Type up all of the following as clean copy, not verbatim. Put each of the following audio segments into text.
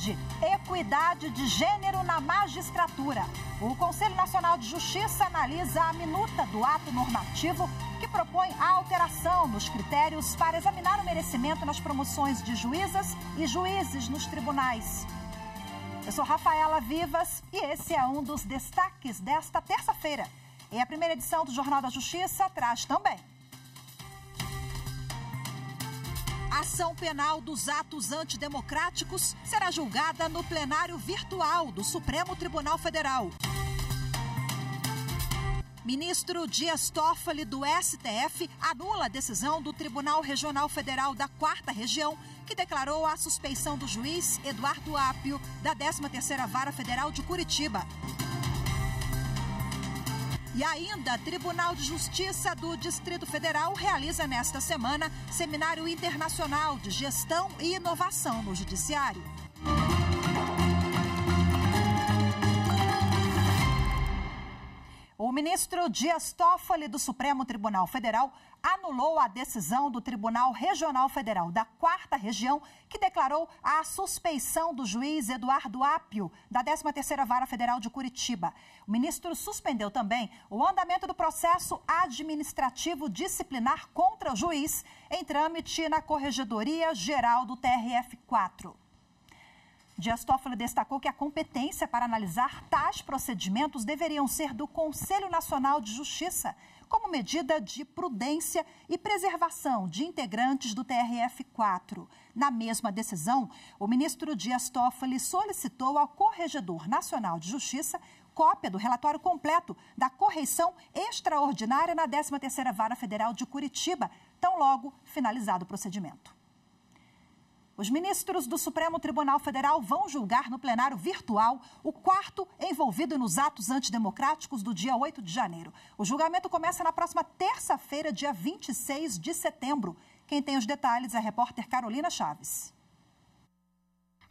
pede equidade de gênero na magistratura. O Conselho Nacional de Justiça analisa a minuta do ato normativo que propõe a alteração nos critérios para examinar o merecimento nas promoções de juízas e juízes nos tribunais. Eu sou Rafaela Vivas e esse é um dos destaques desta terça-feira. E a primeira edição do Jornal da Justiça traz também: a ação penal dos atos antidemocráticos será julgada no plenário virtual do Supremo Tribunal Federal. Ministro Dias Toffoli, do STF, anula a decisão do Tribunal Regional Federal da 4ª Região, que declarou a suspeição do juiz Eduardo Apio, da 13ª Vara Federal de Curitiba. E ainda, Tribunal de Justiça do Distrito Federal realiza nesta semana Seminário Internacional de Gestão e Inovação no Judiciário. O ministro Dias Toffoli, do Supremo Tribunal Federal, anulou a decisão do Tribunal Regional Federal da 4ª Região, que declarou a suspeição do juiz Eduardo Apio, da 13ª Vara Federal de Curitiba. O ministro suspendeu também o andamento do processo administrativo disciplinar contra o juiz, em trâmite na Corregedoria Geral do TRF4. Dias Toffoli destacou que a competência para analisar tais procedimentos deveriam ser do Conselho Nacional de Justiça, como medida de prudência e preservação de integrantes do TRF4. Na mesma decisão, o ministro Dias Toffoli solicitou ao Corregedor Nacional de Justiça cópia do relatório completo da correição extraordinária na 13ª Vara Federal de Curitiba, tão logo finalizado o procedimento. Os ministros do Supremo Tribunal Federal vão julgar no plenário virtual o quarto envolvido nos atos antidemocráticos do dia 8 de janeiro. O julgamento começa na próxima terça-feira, dia 26 de setembro. Quem tem os detalhes é a repórter Carolina Chaves.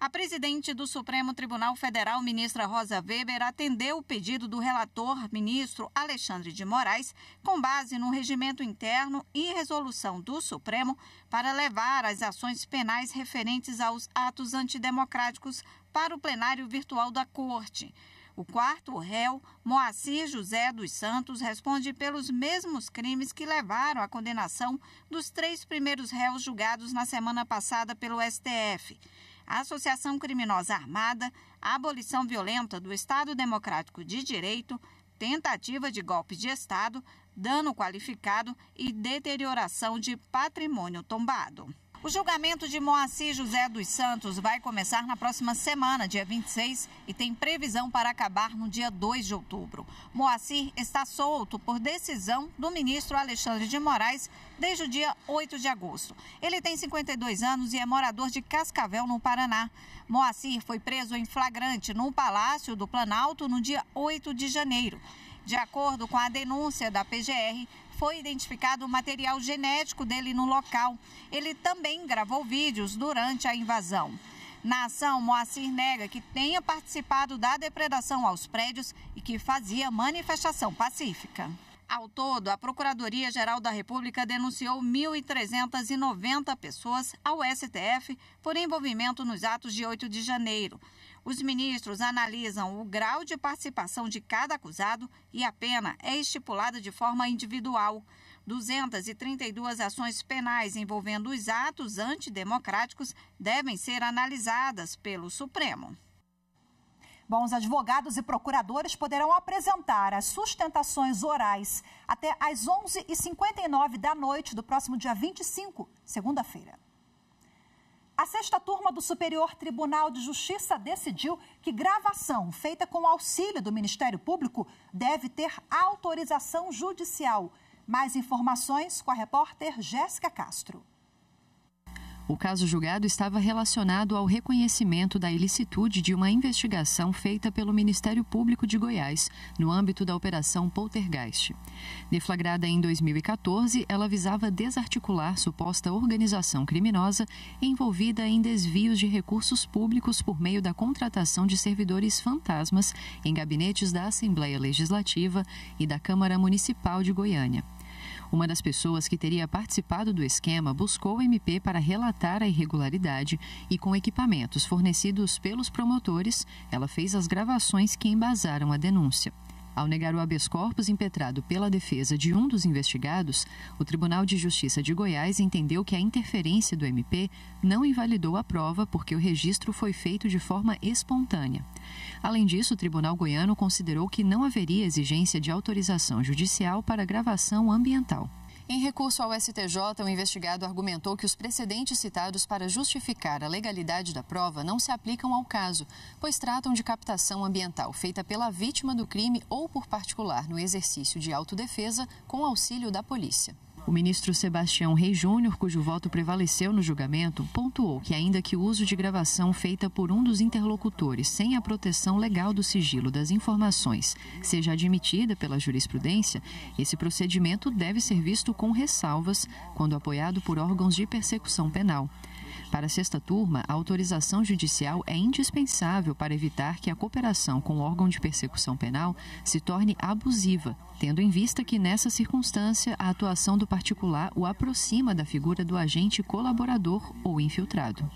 A presidente do Supremo Tribunal Federal, ministra Rosa Weber, atendeu o pedido do relator, ministro Alexandre de Moraes, com base no regimento interno e resolução do Supremo, para levar as ações penais referentes aos atos antidemocráticos para o plenário virtual da Corte. O quarto réu, Moacir José dos Santos, responde pelos mesmos crimes que levaram à condenação dos 3 primeiros réus julgados na semana passada pelo STF. A associação criminosa armada, a abolição violenta do Estado Democrático de Direito, tentativa de golpe de Estado, dano qualificado e deterioração de patrimônio tombado. O julgamento de Moacir José dos Santos vai começar na próxima semana, dia 26, e tem previsão para acabar no dia 2 de outubro. Moacir está solto por decisão do ministro Alexandre de Moraes desde o dia 8 de agosto. Ele tem 52 anos e é morador de Cascavel, no Paraná. Moacir foi preso em flagrante no Palácio do Planalto no dia 8 de janeiro. De acordo com a denúncia da PGR, foi identificado o material genético dele no local. Ele também gravou vídeos durante a invasão. Na ação, Moacir nega que tenha participado da depredação aos prédios e que fazia manifestação pacífica. Ao todo, a Procuradoria-Geral da República denunciou 1.390 pessoas ao STF por envolvimento nos atos de 8 de janeiro. Os ministros analisam o grau de participação de cada acusado e a pena é estipulada de forma individual. 232 ações penais envolvendo os atos antidemocráticos devem ser analisadas pelo Supremo. Bom, os advogados e procuradores poderão apresentar as sustentações orais até às 11h59 da noite do próximo dia 25, segunda-feira. A 6ª turma do Superior Tribunal de Justiça decidiu que gravação feita com auxílio do Ministério Público deve ter autorização judicial. Mais informações com a repórter Jéssica Castro. O caso julgado estava relacionado ao reconhecimento da ilicitude de uma investigação feita pelo Ministério Público de Goiás, no âmbito da Operação Poltergeist. Deflagrada em 2014, ela visava desarticular suposta organização criminosa envolvida em desvios de recursos públicos por meio da contratação de servidores fantasmas em gabinetes da Assembleia Legislativa e da Câmara Municipal de Goiânia. Uma das pessoas que teria participado do esquema buscou o MP para relatar a irregularidade e, com equipamentos fornecidos pelos promotores, ela fez as gravações que embasaram a denúncia. Ao negar o habeas corpus impetrado pela defesa de um dos investigados, o Tribunal de Justiça de Goiás entendeu que a interferência do MP não invalidou a prova porque o registro foi feito de forma espontânea. Além disso, o Tribunal Goiano considerou que não haveria exigência de autorização judicial para gravação ambiental. Em recurso ao STJ, o investigado argumentou que os precedentes citados para justificar a legalidade da prova não se aplicam ao caso, pois tratam de captação ambiental feita pela vítima do crime ou por particular no exercício de autodefesa com auxílio da polícia. O ministro Sebastião Reis Júnior, cujo voto prevaleceu no julgamento, pontuou que, ainda que o uso de gravação feita por um dos interlocutores sem a proteção legal do sigilo das informações seja admitida pela jurisprudência, esse procedimento deve ser visto com ressalvas quando apoiado por órgãos de persecução penal. Para a sexta turma, a autorização judicial é indispensável para evitar que a cooperação com o órgão de persecução penal se torne abusiva, tendo em vista que, nessa circunstância, a atuação do particular o aproxima da figura do agente colaborador ou infiltrado.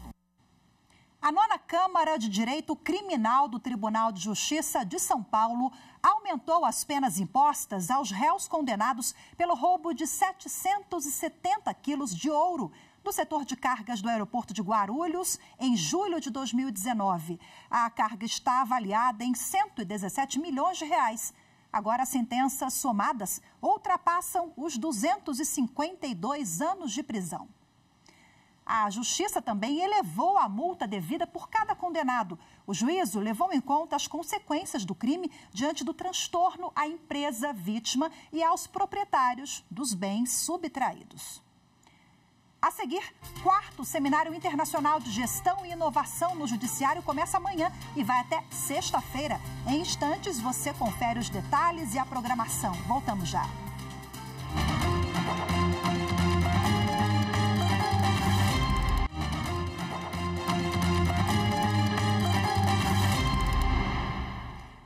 A 9ª Câmara de Direito Criminal do Tribunal de Justiça de São Paulo aumentou as penas impostas aos réus condenados pelo roubo de 770 quilos de ouro do setor de cargas do aeroporto de Guarulhos em julho de 2019. A carga está avaliada em 117 milhões de reais. Agora, as sentenças somadas ultrapassam os 252 anos de prisão. A Justiça também elevou a multa devida por cada condenado. O juízo levou em conta as consequências do crime diante do transtorno à empresa vítima e aos proprietários dos bens subtraídos. A seguir, 4º Seminário Internacional de Gestão e Inovação no Judiciário começa amanhã e vai até sexta-feira. Em instantes, você confere os detalhes e a programação. Voltamos já.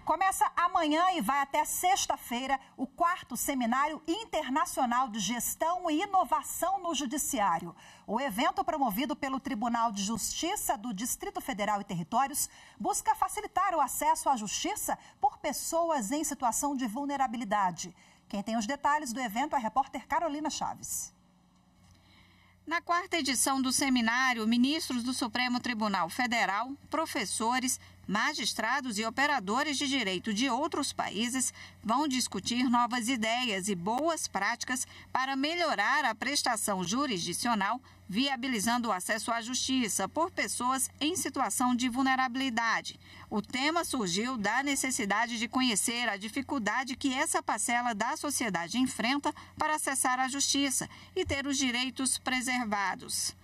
Começa amanhã e vai até sexta-feira o 4º Seminário Internacional de Gestão e Inovação no Judiciário. O evento, promovido pelo Tribunal de Justiça do Distrito Federal e Territórios, busca facilitar o acesso à justiça por pessoas em situação de vulnerabilidade. Quem tem os detalhes do evento é a repórter Carolina Chaves. Na 4ª edição do seminário, ministros do Supremo Tribunal Federal, professores, magistrados e operadores de direito de outros países vão discutir novas ideias e boas práticas para melhorar a prestação jurisdicional, viabilizando o acesso à justiça por pessoas em situação de vulnerabilidade. O tema surgiu da necessidade de conhecer a dificuldade que essa parcela da sociedade enfrenta para acessar a justiça e ter os direitos preservados.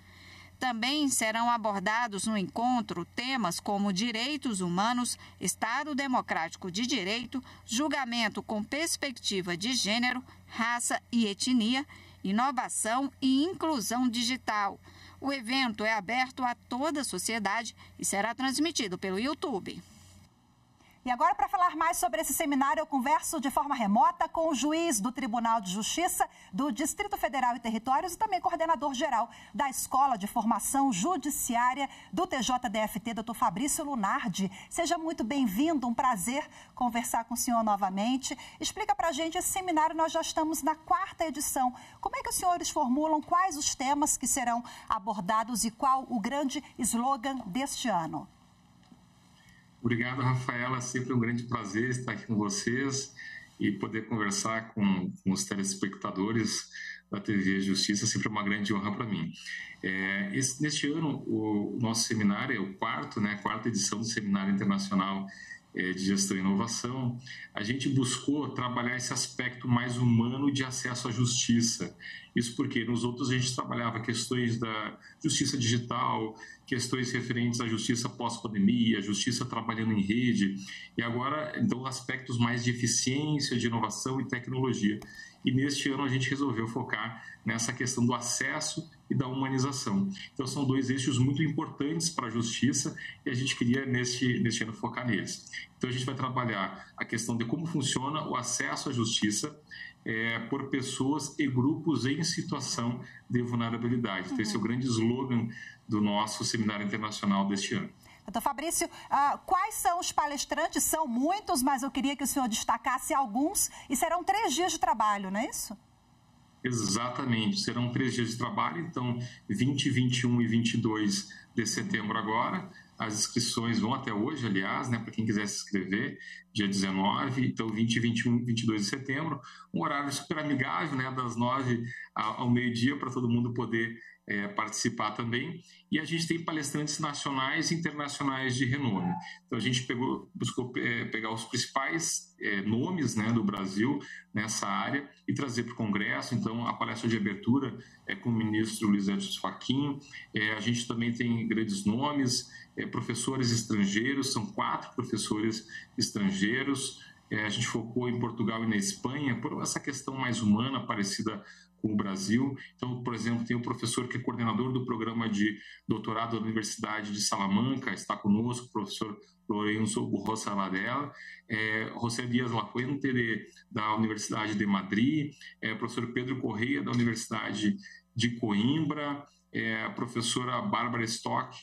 Também serão abordados no encontro temas como direitos humanos, Estado democrático de direito, julgamento com perspectiva de gênero, raça e etnia, inovação e inclusão digital. O evento é aberto a toda a sociedade e será transmitido pelo YouTube. E agora, para falar mais sobre esse seminário, eu converso de forma remota com o juiz do Tribunal de Justiça do Distrito Federal e Territórios e também coordenador-geral da Escola de Formação Judiciária do TJDFT, doutor Fabrício Lunardi. Seja muito bem-vindo, um prazer conversar com o senhor novamente. Explica para a gente, esse seminário nós já estamos na 4ª edição. Como é que os senhores formulam, quais os temas que serão abordados e qual o grande slogan deste ano? Obrigado, Rafaela. Sempre um grande prazer estar aqui com vocês e poder conversar com os telespectadores da TV Justiça. Sempre uma grande honra para mim. Neste ano, o nosso seminário é o 4ª edição do Seminário Internacional de Gestão e Inovação. A gente buscou trabalhar esse aspecto mais humano de acesso à justiça. Isso porque nos outros a gente trabalhava questões da justiça digital, questões referentes à justiça pós-pandemia, justiça trabalhando em rede, e agora, então, aspectos mais de eficiência, de inovação e tecnologia. E neste ano a gente resolveu focar nessa questão do acesso e da humanização. Então, são dois eixos muito importantes para a justiça e a gente queria, neste ano, focar neles. Então, a gente vai trabalhar a questão de como funciona o acesso à justiça por pessoas e grupos em situação de vulnerabilidade. Então, esse é o grande slogan do nosso seminário internacional deste ano. Doutor Fabrício, quais são os palestrantes? São muitos, mas eu queria que o senhor destacasse alguns, e serão 3 dias de trabalho, não é isso? Exatamente, serão 3 dias de trabalho, então 20, 21 e 22 de setembro agora. As inscrições vão até hoje, aliás, né, para quem quiser se inscrever, dia 19, então 20, 21 e 22 de setembro, um horário super amigável, né, das 9 ao meio-dia, para todo mundo poder participar também. E a gente tem palestrantes nacionais e internacionais de renome. Então, a gente buscou pegar os principais nomes, né, do Brasil nessa área e trazer para o Congresso. Então, a palestra de abertura é com o ministro Luiz Edson Fachin. A gente também tem grandes nomes, professores estrangeiros, são 4 professores estrangeiros. A gente focou em Portugal e na Espanha por essa questão mais humana, parecida com o Brasil. Então, por exemplo, tem o professor que é coordenador do programa de doutorado da Universidade de Salamanca, está conosco, o professor Lorenzo Burrosa Varela, José Díaz Lafuente, da Universidade de Madrid, o professor Pedro Correia, da Universidade de Coimbra, a professora Bárbara Stock,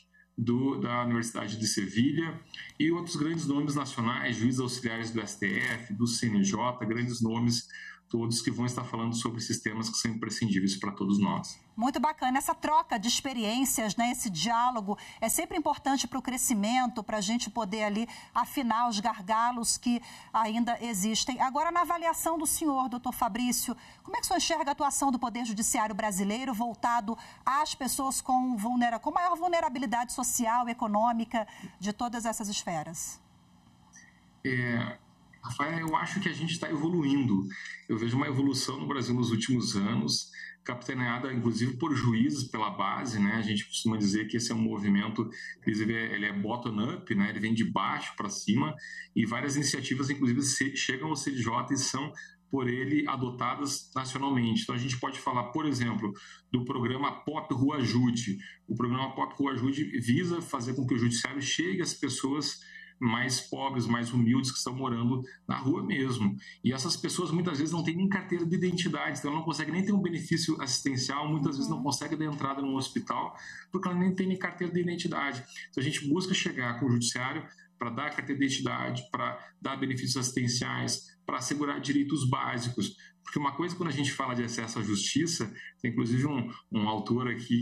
da Universidade de Sevilha, e outros grandes nomes nacionais, juízes auxiliares do STF, do CNJ, grandes nomes todos que vão estar falando sobre sistemas que são imprescindíveis para todos nós. Muito bacana. Essa troca de experiências, né, esse diálogo é sempre importante para o crescimento, para a gente poder ali afinar os gargalos que ainda existem. Agora, na avaliação do senhor, doutor Fabrício, como é que o senhor enxerga a atuação do Poder Judiciário brasileiro voltado às pessoas com maior vulnerabilidade social e econômica de todas essas esferas? Rafael, eu acho que a gente está evoluindo. Eu vejo uma evolução no Brasil nos últimos anos, capitaneada, inclusive, por juízes pela base, né? A gente costuma dizer que esse é um movimento, inclusive, ele é bottom-up, né? Ele vem de baixo para cima, e várias iniciativas, inclusive, chegam ao CNJ e são, por ele, adotadas nacionalmente. Então, a gente pode falar, por exemplo, do programa POP Rua Ajude. O programa POP Rua Ajude visa fazer com que o judiciário chegue às pessoas mais pobres, mais humildes, que estão morando na rua mesmo. E essas pessoas muitas vezes não têm nem carteira de identidade, então ela não consegue nem ter um benefício assistencial, muitas vezes não consegue dar entrada no hospital, porque ela nem tem nem carteira de identidade. Então a gente busca chegar com o judiciário para dar carteira de identidade, para dar benefícios assistenciais, para assegurar direitos básicos. Porque uma coisa, quando a gente fala de acesso à justiça, tem inclusive um autor aqui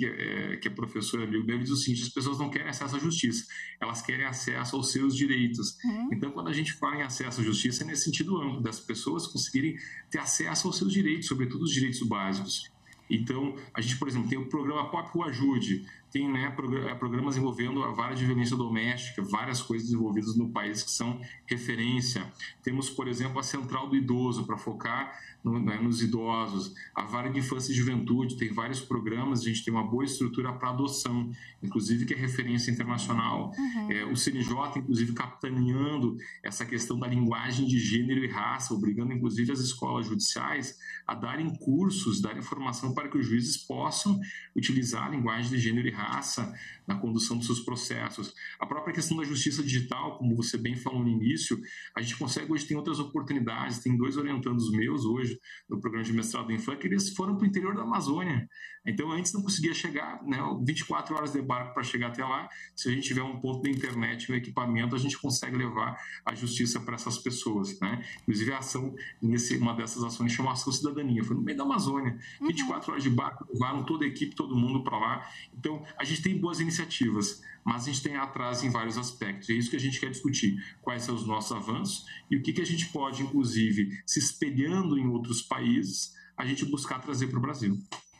que é professor amigo dele, diz o seguinte: as pessoas não querem acesso à justiça, elas querem acesso aos seus direitos. Então, quando a gente fala em acesso à justiça, é nesse sentido amplo, das pessoas conseguirem ter acesso aos seus direitos, sobretudo os direitos básicos. Então, a gente, por exemplo, tem o programa POP Rua Ajude, tem, né, programas envolvendo a vara de violência doméstica, várias coisas envolvidas no país que são referência. Temos, por exemplo, a Central do Idoso, para focar nos idosos, a vara de infância e juventude, tem vários programas, a gente tem uma boa estrutura para adoção, inclusive que é referência internacional. O CNJ, inclusive, capitaneando essa questão da linguagem de gênero e raça, obrigando, inclusive, as escolas judiciais a darem cursos, darem formação para que os juízes possam utilizar a linguagem de gênero e raça na condução dos seus processos. A própria questão da justiça digital, como você bem falou no início, a gente consegue hoje, tem outras oportunidades, tem 2 orientandos meus hoje no programa de mestrado em FAM, que eles foram para o interior da Amazônia. Então, antes não conseguia chegar, né, 24 horas de barco para chegar até lá. Se a gente tiver um ponto da internet, um equipamento, a gente consegue levar a justiça para essas pessoas, né? Inclusive, a ação, uma dessas ações chama Ação Cidadania, foi no meio da Amazônia. 24 horas de barco, levaram toda a equipe, todo mundo para lá. Então, a gente tem boas iniciativas, mas a gente tem atraso em vários aspectos. É isso que a gente quer discutir, quais são os nossos avanços e o que a gente pode, inclusive, se espelhando em outros países, a gente buscar trazer para o Brasil.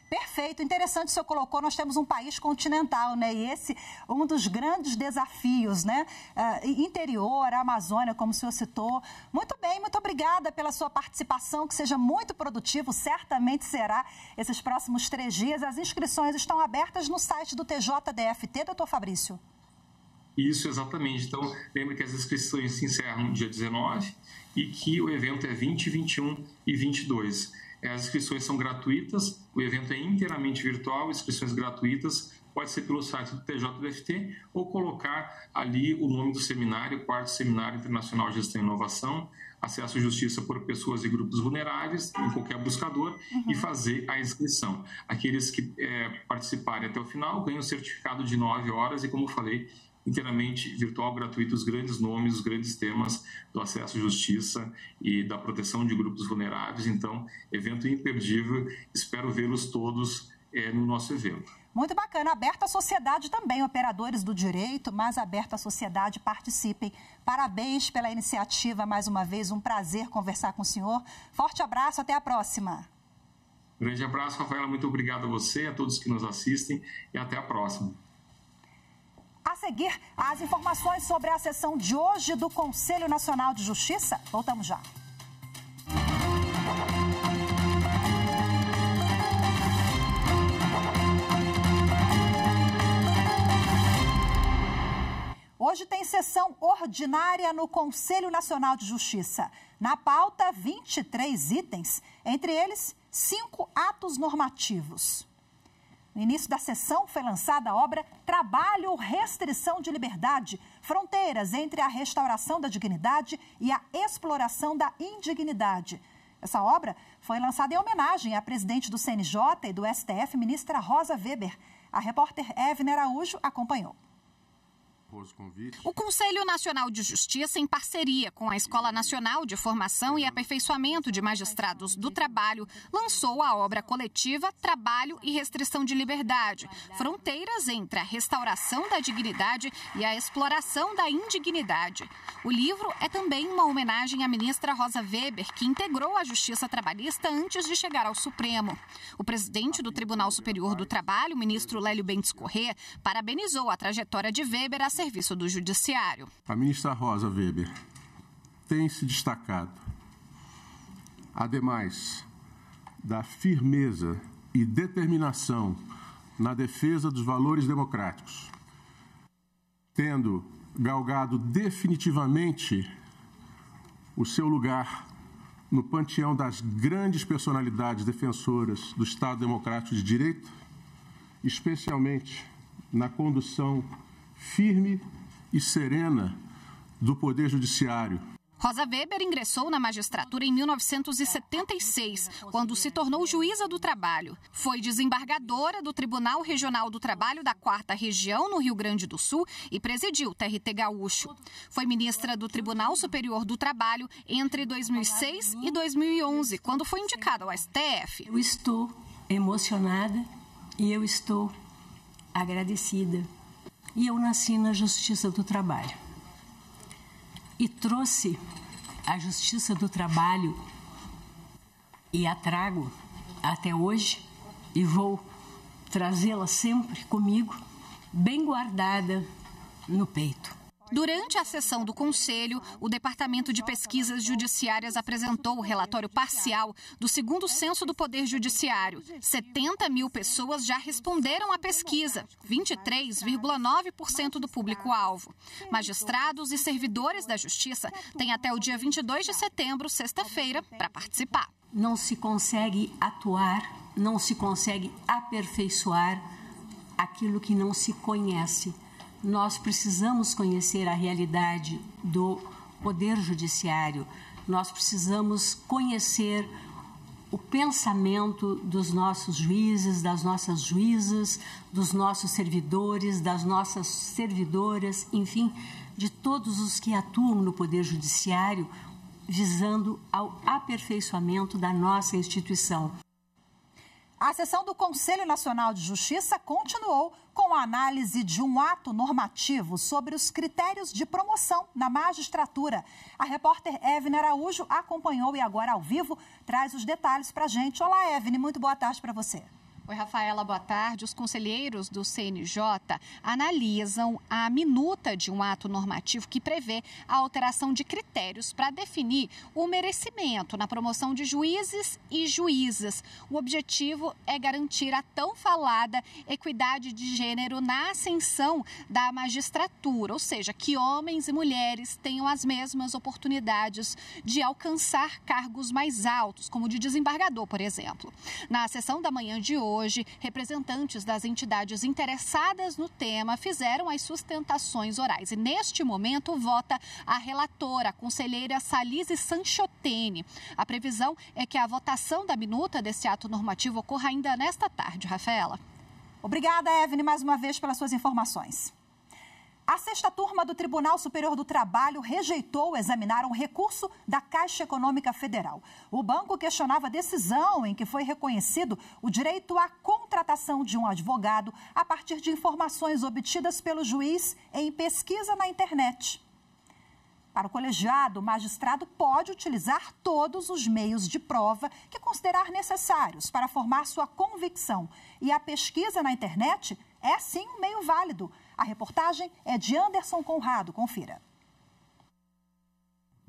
Perfeito, interessante o senhor colocou, nós temos um país continental, né? E esse é um dos grandes desafios, né? Interior, a Amazônia, como o senhor citou. Muito bem, muito obrigada pela sua participação, que seja muito produtivo, certamente será esses próximos 3 dias. As inscrições estão abertas no site do TJDFT, doutor Fabrício. Isso, exatamente. Então, lembre que as inscrições se encerram no dia 19 e que o evento é 20, 21 e 22. As inscrições são gratuitas, o evento é inteiramente virtual, inscrições gratuitas, pode ser pelo site do TJDFT ou colocar ali o nome do seminário, 4º Seminário Internacional de Gestão e Inovação, Acesso à Justiça por Pessoas e Grupos Vulneráveis, em qualquer buscador, e fazer a inscrição. Aqueles que participarem até o final ganham um certificado de 9 horas e, como falei, inteiramente virtual, gratuito, os grandes nomes, os grandes temas do acesso à justiça e da proteção de grupos vulneráveis. Então, evento imperdível, espero vê-los todos no nosso evento. Muito bacana, aberta à sociedade também, operadores do direito, mas aberta à sociedade, participem. Parabéns pela iniciativa, mais uma vez, um prazer conversar com o senhor. Forte abraço, até a próxima. Grande abraço, Rafaela, muito obrigado a você, a todos que nos assistem e até a próxima. A seguir, as informações sobre a sessão de hoje do Conselho Nacional de Justiça. Voltamos já. Hoje tem sessão ordinária no Conselho Nacional de Justiça. Na pauta, 23 itens, entre eles, 5 atos normativos. No início da sessão foi lançada a obra Trabalho, Restrição de Liberdade, Fronteiras entre a Restauração da Dignidade e a Exploração da Indignidade. Essa obra foi lançada em homenagem à presidente do CNJ e do STF, ministra Rosa Weber. A repórter Evne Araújo acompanhou. O Conselho Nacional de Justiça, em parceria com a Escola Nacional de Formação e Aperfeiçoamento de Magistrados do Trabalho, lançou a obra coletiva Trabalho e Restrição de Liberdade, Fronteiras entre a Restauração da Dignidade e a Exploração da Indignidade. O livro é também uma homenagem à ministra Rosa Weber, que integrou a Justiça Trabalhista antes de chegar ao Supremo. O presidente do Tribunal Superior do Trabalho, o ministro Lélio Bentes Corrêa, parabenizou a trajetória de Weber a serviço do Judiciário. A ministra Rosa Weber tem se destacado, ademais da firmeza e determinação na defesa dos valores democráticos, tendo galgado definitivamente o seu lugar no panteão das grandes personalidades defensoras do Estado Democrático de Direito, especialmente na condução firme e serena do Poder Judiciário. Rosa Weber ingressou na magistratura em 1976, quando se tornou juíza do trabalho. Foi desembargadora do Tribunal Regional do Trabalho da 4ª Região, no Rio Grande do Sul, e presidiu o TRT Gaúcho. Foi ministra do Tribunal Superior do Trabalho entre 2006 e 2011, quando foi indicada ao STF. Eu estou emocionada e eu estou agradecida. E eu nasci na Justiça do Trabalho. E trouxe a Justiça do Trabalho e a trago até hoje e vou trazê-la sempre comigo, bem guardada no peito. Durante a sessão do Conselho, o Departamento de Pesquisas Judiciárias apresentou o relatório parcial do 2º Censo do Poder Judiciário. 70 mil pessoas já responderam à pesquisa, 23,9% do público-alvo. Magistrados e servidores da Justiça têm até o dia 22 de setembro, sexta-feira, para participar. Não se consegue atuar, não se consegue aperfeiçoar aquilo que não se conhece. Nós precisamos conhecer a realidade do Poder Judiciário, nós precisamos conhecer o pensamento dos nossos juízes, das nossas juízas, dos nossos servidores, das nossas servidoras, enfim, de todos os que atuam no Poder Judiciário, visando ao aperfeiçoamento da nossa instituição. A sessão do Conselho Nacional de Justiça continuou com a análise de um ato normativo sobre os critérios de promoção na magistratura. A repórter Evne Araújo acompanhou e agora ao vivo traz os detalhes para a gente. Olá, Evne, muito boa tarde para você. Oi, Rafaela, boa tarde. Os conselheiros do CNJ analisam a minuta de um ato normativo que prevê a alteração de critérios para definir o merecimento na promoção de juízes e juízas. O objetivo é garantir a tão falada equidade de gênero na ascensão da magistratura, ou seja, que homens e mulheres tenham as mesmas oportunidades de alcançar cargos mais altos, como o de desembargador, por exemplo. Na sessão da manhã de hoje, representantes das entidades interessadas no tema fizeram as sustentações orais. E neste momento vota a relatora, a conselheira Salise Sanchotene. A previsão é que a votação da minuta desse ato normativo ocorra ainda nesta tarde. Rafaela. Obrigada, Evelyn, mais uma vez pelas suas informações. A sexta turma do Tribunal Superior do Trabalho rejeitou examinar um recurso da Caixa Econômica Federal. O banco questionava a decisão em que foi reconhecido o direito à contratação de um advogado a partir de informações obtidas pelo juiz em pesquisa na internet. Para o colegiado, o magistrado pode utilizar todos os meios de prova que considerar necessários para formar sua convicção. E a pesquisa na internet é, sim, um meio válido. A reportagem é de Anderson Conrado. Confira.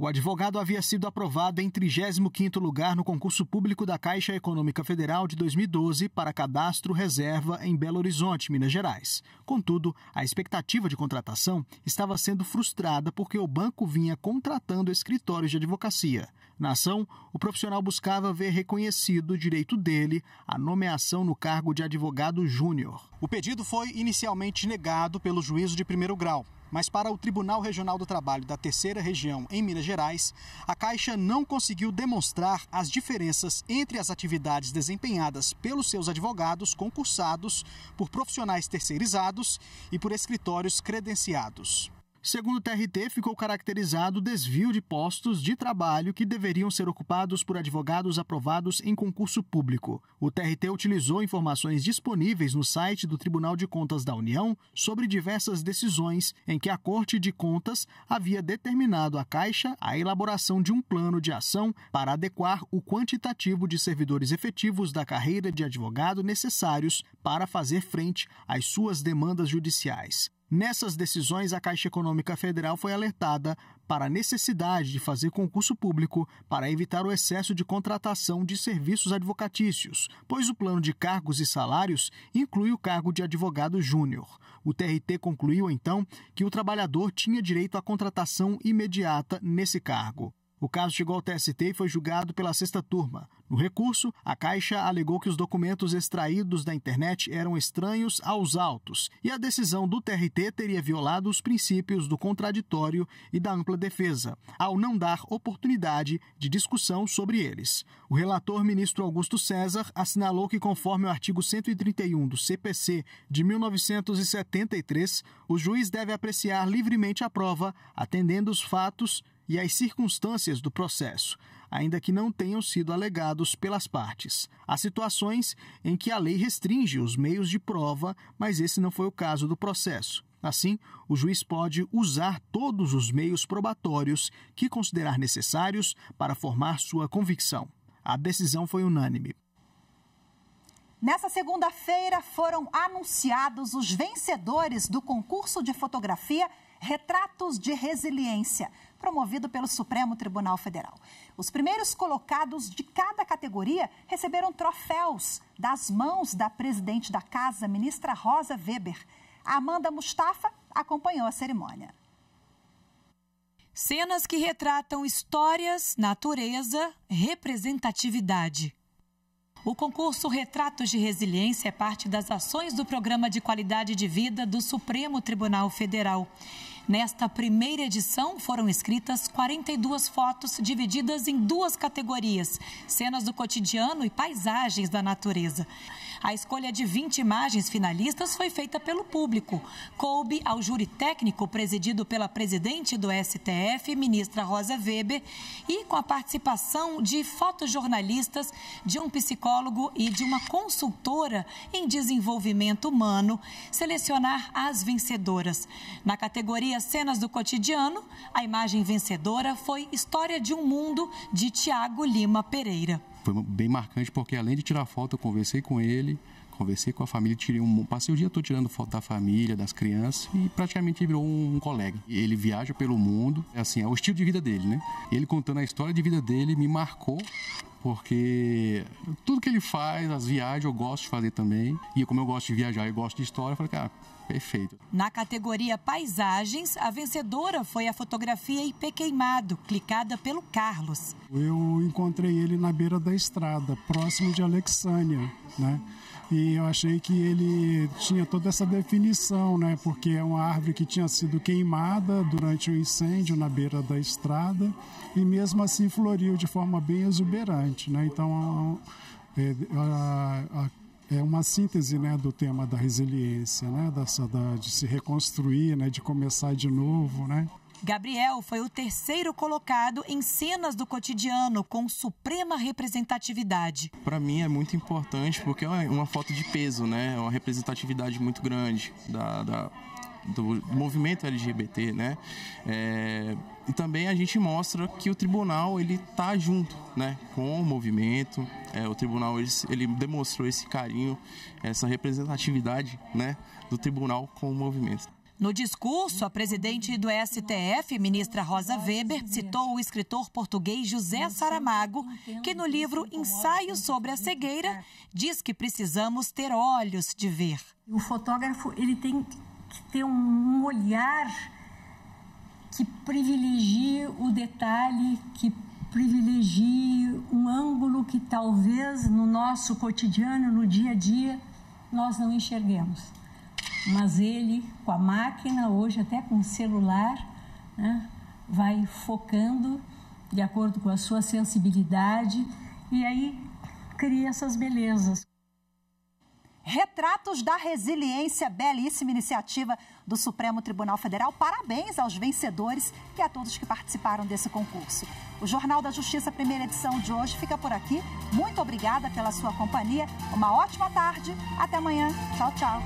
O advogado havia sido aprovado em 35º lugar no concurso público da Caixa Econômica Federal de 2012 para cadastro reserva em Belo Horizonte, Minas Gerais. Contudo, a expectativa de contratação estava sendo frustrada porque o banco vinha contratando escritórios de advocacia. Na ação, o profissional buscava ver reconhecido o direito dele à nomeação no cargo de advogado júnior. O pedido foi inicialmente negado pelo juízo de primeiro grau. Mas para o Tribunal Regional do Trabalho da Terceira Região, em Minas Gerais, a Caixa não conseguiu demonstrar as diferenças entre as atividades desempenhadas pelos seus advogados concursados por profissionais terceirizados e por escritórios credenciados. Segundo o TRT, ficou caracterizado o desvio de postos de trabalho que deveriam ser ocupados por advogados aprovados em concurso público. O TRT utilizou informações disponíveis no site do Tribunal de Contas da União sobre diversas decisões em que a Corte de Contas havia determinado à Caixa a elaboração de um plano de ação para adequar o quantitativo de servidores efetivos da carreira de advogado necessários para fazer frente às suas demandas judiciais. Nessas decisões, a Caixa Econômica Federal foi alertada para a necessidade de fazer concurso público para evitar o excesso de contratação de serviços advocatícios, pois o plano de cargos e salários inclui o cargo de advogado júnior. O TRT concluiu, então, que o trabalhador tinha direito à contratação imediata nesse cargo. O caso chegou ao TST e foi julgado pela sexta turma. No recurso, a Caixa alegou que os documentos extraídos da internet eram estranhos aos autos e a decisão do TRT teria violado os princípios do contraditório e da ampla defesa, ao não dar oportunidade de discussão sobre eles. O relator, ministro Augusto César, assinalou que, conforme o artigo 131 do CPC de 1973, o juiz deve apreciar livremente a prova, atendendo os fatos e as circunstâncias do processo, ainda que não tenham sido alegados pelas partes. Há situações em que a lei restringe os meios de prova, mas esse não foi o caso do processo. Assim, o juiz pode usar todos os meios probatórios que considerar necessários para formar sua convicção. A decisão foi unânime. Nessa segunda-feira foram anunciados os vencedores do concurso de fotografia Retratos de Resiliência, promovido pelo Supremo Tribunal Federal. Os primeiros colocados de cada categoria receberam troféus das mãos da presidente da Casa, ministra Rosa Weber. A Amanda Mustafa acompanhou a cerimônia. Cenas que retratam histórias, natureza, representatividade. O concurso Retratos de Resiliência é parte das ações do Programa de Qualidade de Vida do Supremo Tribunal Federal. Nesta primeira edição, foram escritas 42 fotos divididas em duas categorias, cenas do cotidiano e paisagens da natureza. A escolha de 20 imagens finalistas foi feita pelo público. Coube ao júri técnico presidido pela presidente do STF, ministra Rosa Weber, e com a participação de fotojornalistas, de um psicólogo e de uma consultora em desenvolvimento humano, selecionar as vencedoras. Na categoria Cenas do Cotidiano, a imagem vencedora foi História de um Mundo, de Tiago Lima Pereira. Foi bem marcante porque, além de tirar foto, eu conversei com ele, conversei com a família, passei o dia todo tirando foto da família, das crianças e praticamente virou um colega. Ele viaja pelo mundo, assim, é o estilo de vida dele, né? Ele contando a história de vida dele me marcou, porque tudo que ele faz, as viagens, eu gosto de fazer também. E como eu gosto de viajar e gosto de história, eu falei, cara, perfeito. Na categoria Paisagens, a vencedora foi a fotografia IP Queimado, clicada pelo Carlos. Eu encontrei ele na beira da estrada, próximo de Alexânia, né? E eu achei que ele tinha toda essa definição, né? Porque é uma árvore que tinha sido queimada durante um incêndio na beira da estrada e mesmo assim floriu de forma bem exuberante, né? Então, é uma síntese, né, do tema da resiliência, né? De se reconstruir, né? De começar de novo, né? Gabriel foi o terceiro colocado em cenas do cotidiano com suprema representatividade. Para mim é muito importante porque é uma foto de peso, né? É uma representatividade muito grande do movimento LGBT, né? E também a gente mostra que o tribunal ele tá junto, né, com o movimento. O tribunal ele demonstrou esse carinho, essa representatividade, né, do tribunal com o movimento. No discurso, a presidente do STF, ministra Rosa Weber, citou o escritor português José Saramago, que no livro Ensaios sobre a Cegueira diz que precisamos ter olhos de ver. O fotógrafo ele tem que ter um olhar que privilegie o detalhe, que privilegie um ângulo que talvez no nosso cotidiano, no dia a dia, nós não enxerguemos. Mas ele, com a máquina, hoje até com o celular, né, vai focando de acordo com a sua sensibilidade e aí cria essas belezas. Retratos da Resiliência, belíssima iniciativa do Supremo Tribunal Federal. Parabéns aos vencedores e a todos que participaram desse concurso. O Jornal da Justiça, primeira edição de hoje, fica por aqui. Muito obrigada pela sua companhia. Uma ótima tarde. Até amanhã. Tchau, tchau.